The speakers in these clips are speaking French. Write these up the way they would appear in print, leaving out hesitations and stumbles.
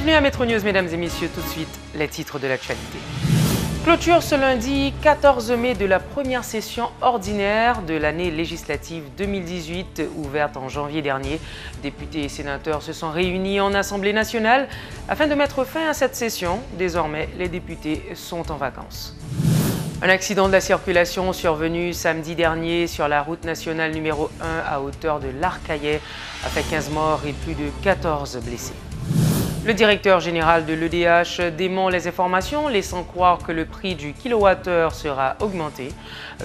Bienvenue à Métro News, mesdames et messieurs. Tout de suite, les titres de l'actualité. Clôture ce lundi 14 mai de la première session ordinaire de l'année législative 2018, ouverte en janvier dernier. Députés et sénateurs se sont réunis en Assemblée nationale afin de mettre fin à cette session. Désormais, les députés sont en vacances. Un accident de la circulation survenu samedi dernier sur la route nationale numéro 1 à hauteur de l'Arcaillet a fait 15 morts et plus de 14 blessés. Le directeur général de l'EDH dément les informations, laissant croire que le prix du kilowattheure sera augmenté.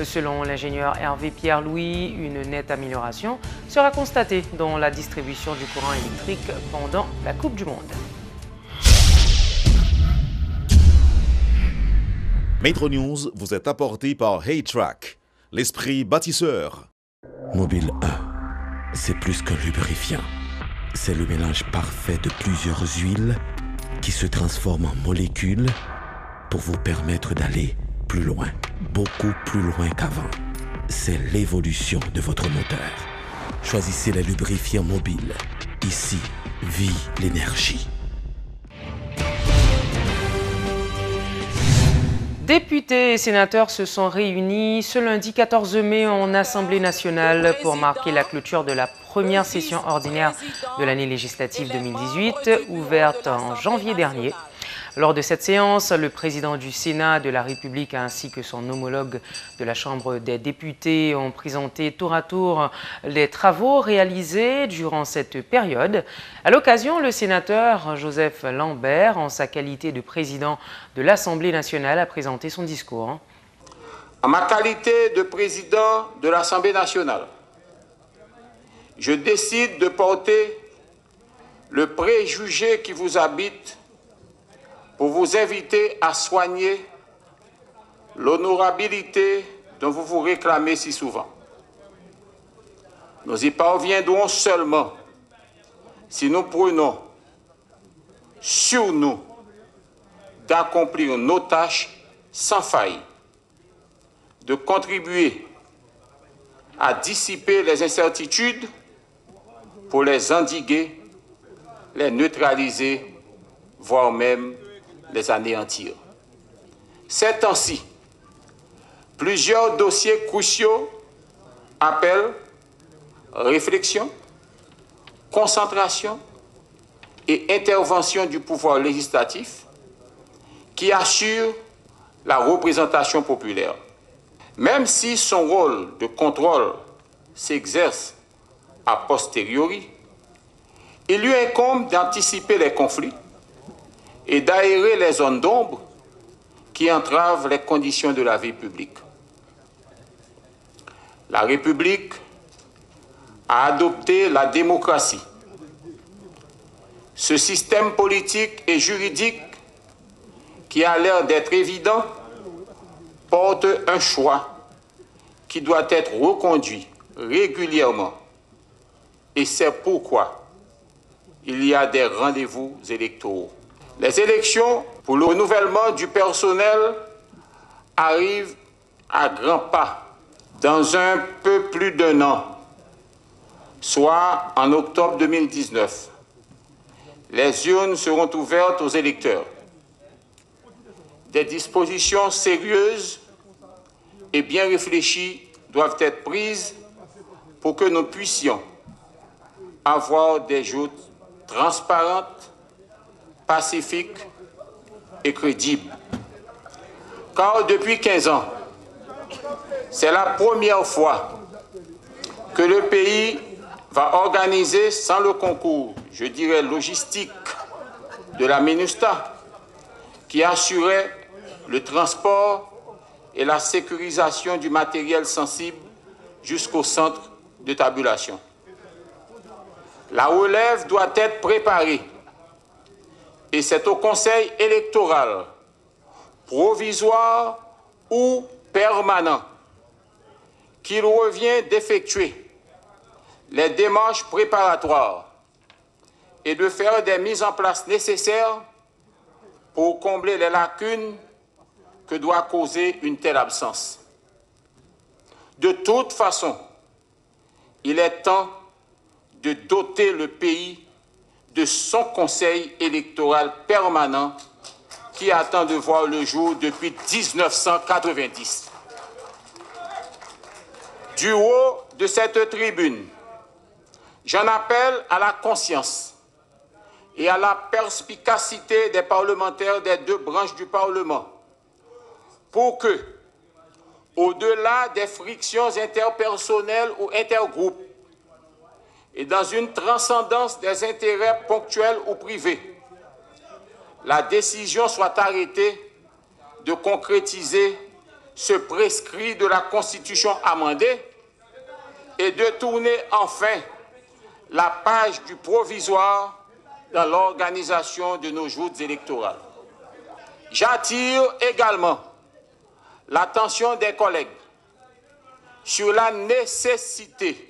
Selon l'ingénieur Hervé Pierre-Louis, une nette amélioration sera constatée dans la distribution du courant électrique pendant la Coupe du Monde. Métro News vous est apporté par Haytrack, l'esprit bâtisseur. Mobile 1, c'est plus qu'un lubrifiant. C'est le mélange parfait de plusieurs huiles qui se transforment en molécules pour vous permettre d'aller plus loin, beaucoup plus loin qu'avant. C'est l'évolution de votre moteur. Choisissez les lubrifiants mobiles. Ici, vit l'énergie. Députés et sénateurs se sont réunis ce lundi 14 mai en Assemblée nationale pour marquer la clôture de la première session ordinaire de l'année législative 2018, ouverte en janvier dernier. Lors de cette séance, le président du Sénat de la République ainsi que son homologue de la Chambre des députés ont présenté tour à tour les travaux réalisés durant cette période. À l'occasion, le sénateur Joseph Lambert, en sa qualité de président de l'Assemblée nationale, a présenté son discours. En ma qualité de président de l'Assemblée nationale, je décide de porter le préjugé qui vous habite pour vous inviter à soigner l'honorabilité dont vous vous réclamez si souvent. Nous y parviendrons seulement si nous prenons sur nous d'accomplir nos tâches sans faille, de contribuer à dissiper les incertitudes pour les endiguer, les neutraliser, voire même les anéantir. Ces temps-ci, plusieurs dossiers cruciaux appellent réflexion, concentration et intervention du pouvoir législatif qui assure la représentation populaire. Même si son rôle de contrôle s'exerce a posteriori, il lui incombe d'anticiper les conflits et d'aérer les zones d'ombre qui entravent les conditions de la vie publique. La République a adopté la démocratie. Ce système politique et juridique qui a l'air d'être évident porte un choix qui doit être reconduit régulièrement. Et c'est pourquoi il y a des rendez-vous électoraux. Les élections pour le renouvellement du personnel arrivent à grands pas dans un peu plus d'un an, soit en octobre 2019. Les urnes seront ouvertes aux électeurs. Des dispositions sérieuses et bien réfléchies doivent être prises pour que nous puissions avoir des joutes transparentes, pacifiques et crédibles. Car depuis 15 ans, c'est la première fois que le pays va organiser sans le concours, je dirais logistique, de la MINUSTAH, qui assurait le transport et la sécurisation du matériel sensible jusqu'au centre de tabulation. La relève doit être préparée et c'est au Conseil électoral, provisoire ou permanent, qu'il revient d'effectuer les démarches préparatoires et de faire des mises en place nécessaires pour combler les lacunes que doit causer une telle absence. De toute façon, il est temps de doter le pays de son conseil électoral permanent qui attend de voir le jour depuis 1990. Du haut de cette tribune, j'en appelle à la conscience et à la perspicacité des parlementaires des deux branches du Parlement pour que, au-delà des frictions interpersonnelles ou intergroupes et dans une transcendance des intérêts ponctuels ou privés, la décision soit arrêtée de concrétiser ce prescrit de la Constitution amendée et de tourner enfin la page du provisoire dans l'organisation de nos joutes électorales. J'attire également l'attention des collègues sur la nécessité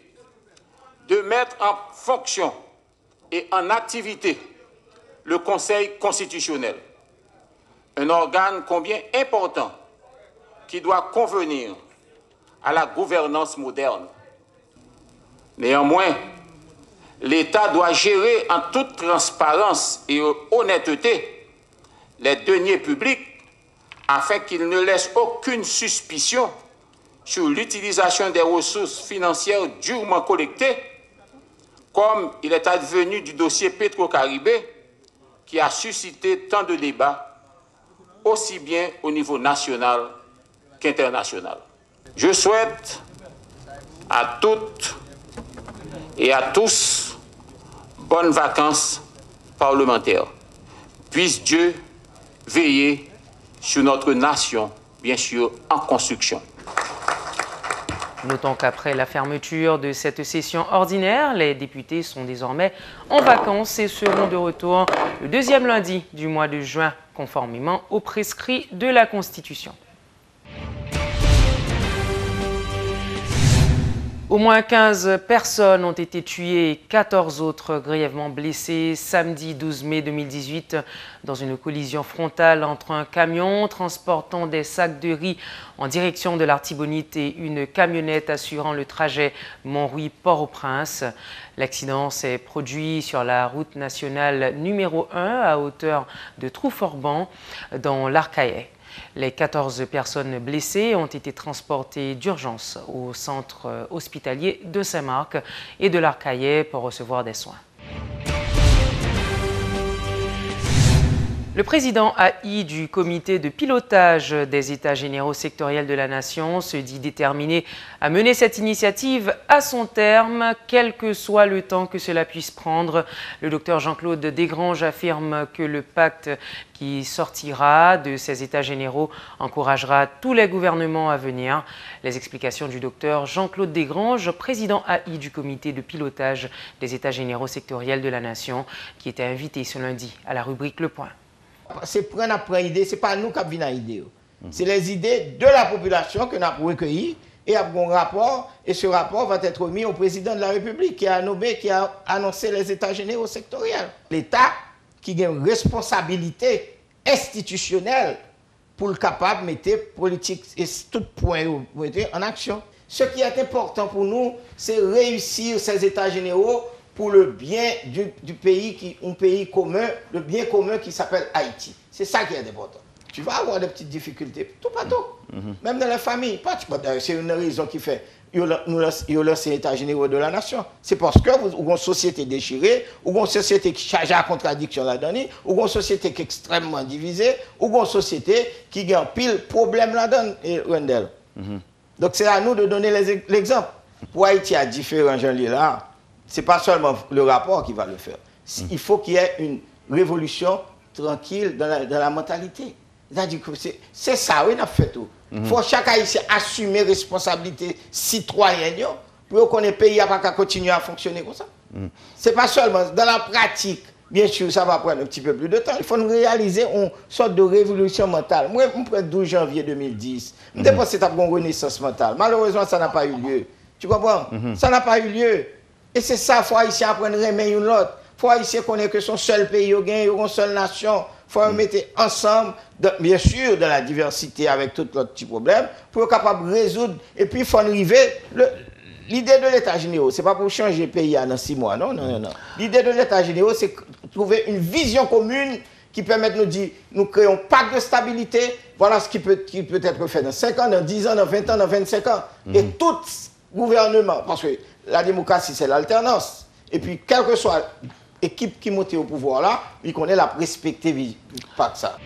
de mettre en fonction et en activité le Conseil constitutionnel, un organe combien important qui doit convenir à la gouvernance moderne. Néanmoins, l'État doit gérer en toute transparence et honnêteté les deniers publics afin qu'il ne laisse aucune suspicion sur l'utilisation des ressources financières durement collectées, comme il est advenu du dossier Petro-Caribé, qui a suscité tant de débats, aussi bien au niveau national qu'international. Je souhaite à toutes et à tous bonnes vacances parlementaires. Puisse Dieu veiller sur notre nation, bien sûr, en construction. Notons qu'après la fermeture de cette session ordinaire, les députés sont désormais en vacances et seront de retour le deuxième lundi du mois de juin, conformément aux prescrits de la Constitution. Au moins 15 personnes ont été tuées et 14 autres grièvement blessées samedi 12 mai 2018 dans une collision frontale entre un camion transportant des sacs de riz en direction de l'Artibonite et une camionnette assurant le trajet Montrouy-Port-au-Prince. L'accident s'est produit sur la route nationale numéro 1 à hauteur de Trou-Forban dans l'Arcahaie. Les 14 personnes blessées ont été transportées d'urgence au centre hospitalier de Saint-Marc et de l'Arcahaie pour recevoir des soins. Le président AI du comité de pilotage des États généraux sectoriels de la Nation se dit déterminé à mener cette initiative à son terme, quel que soit le temps que cela puisse prendre. Le docteur Jean-Claude Desgranges affirme que le pacte qui sortira de ces États généraux encouragera tous les gouvernements à venir. Les explications du docteur Jean-Claude Desgranges, président AI du comité de pilotage des États généraux sectoriels de la Nation, qui était invité ce lundi à la rubrique Le Point. C'est prendre après idée, ce n'est pas nous qui avons une idée. C'est les idées de la population que nous avons recueillies et avons un rapport. Et ce rapport va être remis au président de la République qui a nommé, qui a annoncé les États généraux sectoriels. L'État qui a une responsabilité institutionnelle pour le capable de mettre politique et tout point en action. Ce qui est important pour nous, c'est réussir ces États généraux pour le bien du pays, un pays commun, le bien commun qui s'appelle Haïti. C'est ça qui est important. Tu vas avoir des petites difficultés, tout partout. Même dans les familles. C'est une raison qui fait nous lancé l'État général de la nation. C'est parce que vous avez une société déchirée, ou une société qui charge à la contradiction là-dedans, ou une société qui est extrêmement divisée, ou une société qui a un pile problème là-dedans. Donc c'est à nous de donner l'exemple. Pour Haïti, à différents gens là, ce n'est pas seulement le rapport qui va le faire. Il faut qu'il y ait une révolution tranquille dans la mentalité. C'est ça, oui, on a fait tout. Il faut chaque Haïtien assumer responsabilité citoyenne pour qu'on ait pays n'a pas qu'à continuer à fonctionner comme ça. Ce n'est pas seulement dans la pratique. Bien sûr, ça va prendre un petit peu plus de temps. Il faut nous réaliser une sorte de révolution mentale. Moi, je prends 12 janvier 2010. Je pense que c'est une renaissance mentale. Malheureusement, ça n'a pas eu lieu. Tu comprends? Ça n'a pas eu lieu. Et c'est ça, il faut Haïtien apprendre à aimer l'autre. Il faut Haïtien connaître que son seul pays, une seule nation. Il faut mettre ensemble, bien sûr, dans la diversité avec tout l'autre petit problème, pour être capable de résoudre. Et puis, il faut arriver. l'idée de l'État général, ce n'est pas pour changer le pays dans 6 mois, non, non, non, non. L'idée de l'État général, c'est trouver une vision commune qui permet de nous dire, nous créons un pacte de stabilité, voilà ce qui peut être fait dans 5 ans, dans 10 ans, dans 20 ans, dans 25 ans. Et tout gouvernement, parce que la démocratie, c'est l'alternance. Et puis, quelle que soit l'équipe qui monte au pouvoir là, il connaît la respecter pas que ça.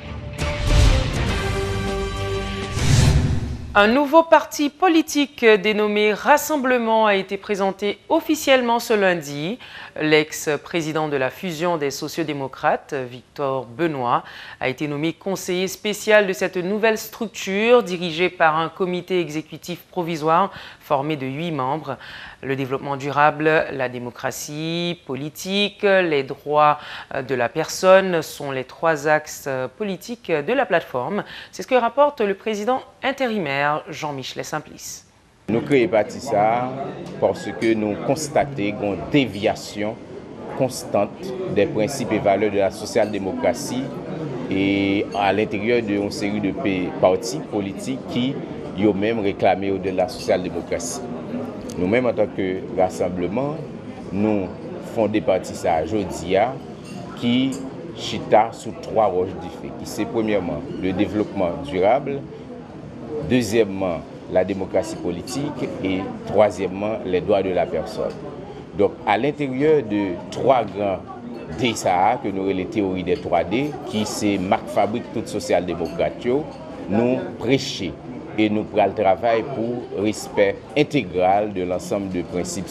Un nouveau parti politique dénommé Rassemblement a été présenté officiellement ce lundi. L'ex-président de la fusion des sociodémocrates, Victor Benoît, a été nommé conseiller spécial de cette nouvelle structure dirigée par un comité exécutif provisoire formé de 8 membres. Le développement durable, la démocratie politique, les droits de la personne sont les 3 axes politiques de la plateforme. C'est ce que rapporte le président intérimaire Jean-Michel Simplice. Nous créons parti ça parce que nous constatons une déviation constante des principes et valeurs de la social-démocratie et à l'intérieur d'une série de partis politiques qui ont même réclamé de la social-démocratie. Nous-mêmes, en tant que rassemblement, nous fondons parti ça aujourd'hui qui chita sous 3 roches différentes. C'est premièrement le développement durable, deuxièmement la démocratie politique et troisièmement les droits de la personne. Donc à l'intérieur de 3 grands DSA que nous avons les théories des 3D, qui c'est marque fabrique toute social-démocrate, nous prêchons et nous prenons le travail pour respect intégral de l'ensemble de principes,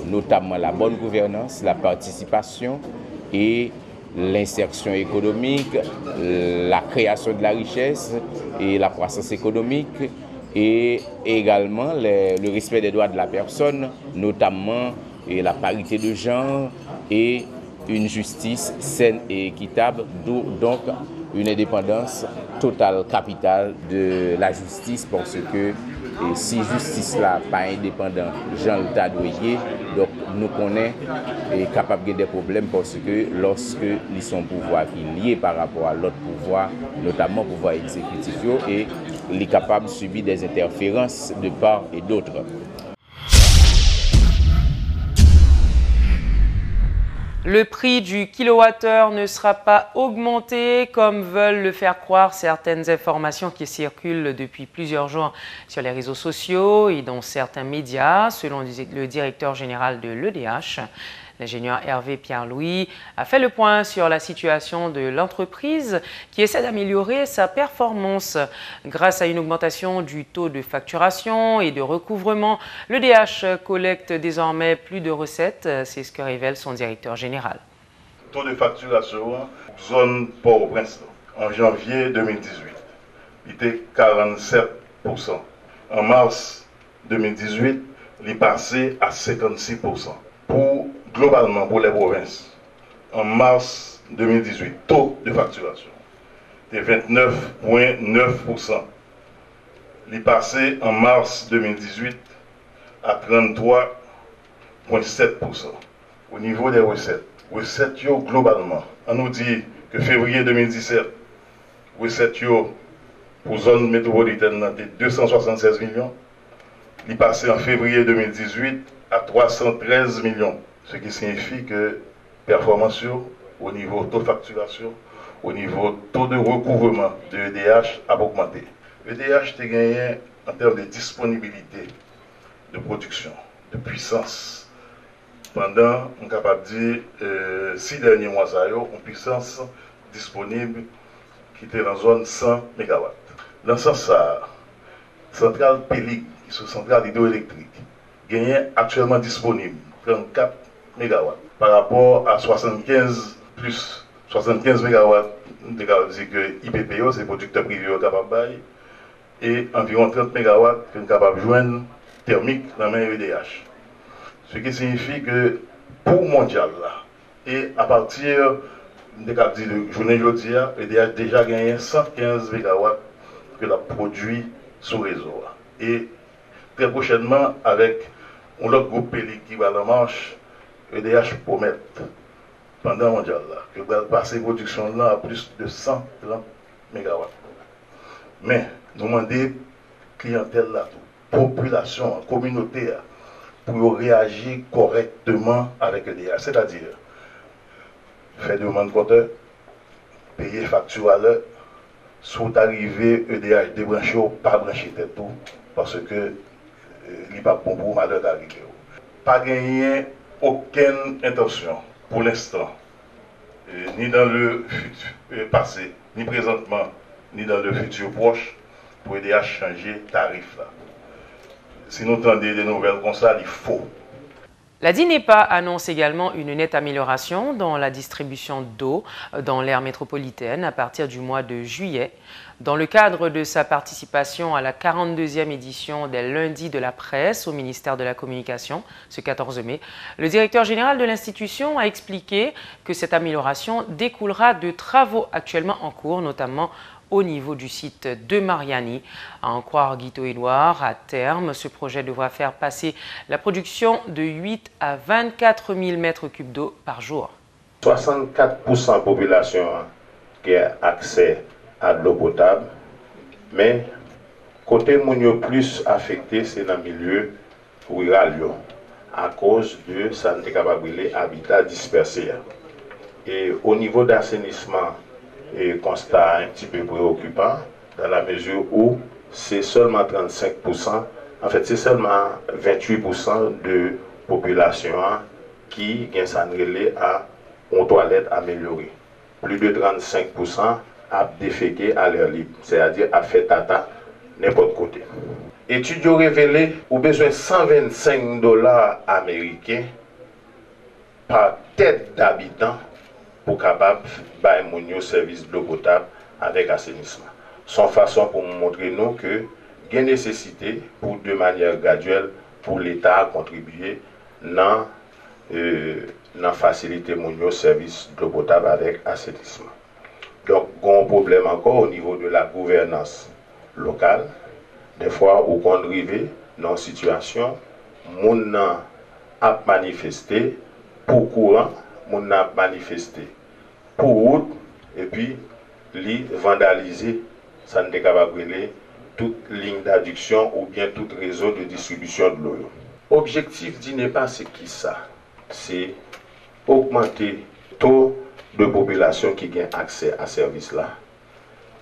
notamment la bonne gouvernance, la participation et l'insertion économique, la création de la richesse et la croissance économique et également le respect des droits de la personne, notamment la parité de genre et une justice saine et équitable, donc une indépendance totale, capitale de la justice, parce que si justice là pas indépendant, Jean l'État doyer, donc nous connaissons et capable des problèmes parce que lorsque ils sont pouvoir qui liés par rapport à l'autre pouvoir, notamment pouvoir exécutif, et les capables de subir des interférences de part et d'autre. Le prix du kilowattheure ne sera pas augmenté comme veulent le faire croire certaines informations qui circulent depuis plusieurs jours sur les réseaux sociaux et dans certains médias, selon le directeur général de l'EDH. L'ingénieur Hervé Pierre-Louis a fait le point sur la situation de l'entreprise qui essaie d'améliorer sa performance. Grâce à une augmentation du taux de facturation et de recouvrement, l'EDH collecte désormais plus de recettes. C'est ce que révèle son directeur général. Taux de facturation, zone Port-au-Prince, en janvier 2018, était 47%. En mars 2018, il est passé à 56%. Globalement, pour les provinces, en mars 2018, taux de facturation était 29,9%. Il est passé en mars 2018 à 33,7%. Au niveau des recettes, globalement, on nous dit que février 2017, recettes pour zone métropolitaine était 276 millions. Il est passé en février 2018 à 313 millions. Ce qui signifie que performance au niveau taux de facturation, au niveau taux de recouvrement de l'EDH a augmenté. L'EDH a gagné en termes de disponibilité de production, de puissance. Pendant, on est capable de dire, 6 derniers mois, une puissance disponible qui était dans la zone 100 MW. Dans ce sens, centrale Pélic, qui sont centrales hydroélectriques, gagnent actuellement disponible 34 MW par rapport à 75 plus 75 MW de que IPPO, c'est producteur privé capable de et environ 30 MW que nous capable de joindre thermique dans la EDH. Ce qui signifie que pour mondial là, et à partir de la journée aujourd'hui, EDH a déjà gagné 115 MW que la produit sous réseau. Et très prochainement, avec l'autre groupe Pélic qui va en marche, EDH promet pendant mondial là, que va passer production là à plus de 130 MW. Mais nous demandons clientèle là, population, communauté, pour réagir correctement avec EDH. C'est-à-dire, faire demande compteur, payer facture à l'heure, soit arrivé EDH débranché ou pas branché tout, parce que il n'est pas bon pour malheur d'arriver. Pas gagner aucune intention pour l'instant, ni dans le passé, ni présentement, ni dans le futur proche, pour aider à changer tarif là. Si nous entendons des nouvelles comme ça, il faut. La DINEPA annonce également une nette amélioration dans la distribution d'eau dans l'aire métropolitaine à partir du mois de juillet. Dans le cadre de sa participation à la 42e édition des lundis de la presse au ministère de la Communication, ce 14 mai, le directeur général de l'institution a expliqué que cette amélioration découlera de travaux actuellement en cours, notamment au niveau du site de Mariani. À en croire Guito Édouard, à terme, ce projet devra faire passer la production de 8 à 24 000 mètres cubes d'eau par jour. 64% de la population qui a accès à de l'eau potable, mais côté mounio plus affecté, c'est dans le milieu rural, à cause de santé capable habitat dispersé. Et au niveau d'assainissement, et constat un petit peu préoccupant dans la mesure où c'est seulement 35%, en fait c'est seulement 28% de population qui gagne sa relais à une toilette améliorée. Plus de 35% a déféqué à l'air libre, c'est-à-dire a fait tata n'importe côté. Études ont révélé au besoin $125 américains par tête d'habitant pour capable de faire service de l'eau potable avec assainissement. Son façon pour montrer nous que il y a nécessité pour de manière graduelle pour l'État contribuer dans faciliter mon service de l'eau potable avec assainissement. Donc, il y a un problème encore au niveau de la gouvernance locale. Des fois, où on arrive dans une situation, on a manifesté pour courant, on a manifesté pour route, et puis les vandaliser, ça ne capable toute ligne d'adduction ou bien tout réseau de distribution de l'eau. Objectif d'INEPA, c'est qui ça? C'est augmenter le taux de population qui a accès à ce service-là,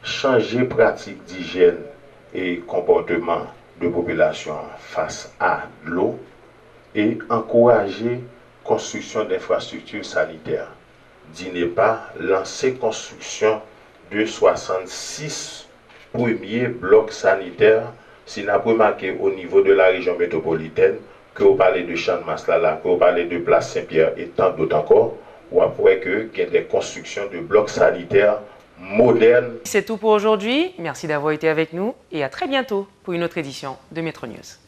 changer pratique d'hygiène et comportement de population face à l'eau et encourager la construction d'infrastructures sanitaires. DINEPA lancé construction de 66 premiers blocs sanitaires, si nous avons remarqué au niveau de la région métropolitaine, que vous parlez de Champ de Maslala, que vous parlez de Place Saint-Pierre et tant d'autres encore, ou après qu'il y a des constructions de blocs sanitaires modernes. C'est tout pour aujourd'hui. Merci d'avoir été avec nous et à très bientôt pour une autre édition de Métro News.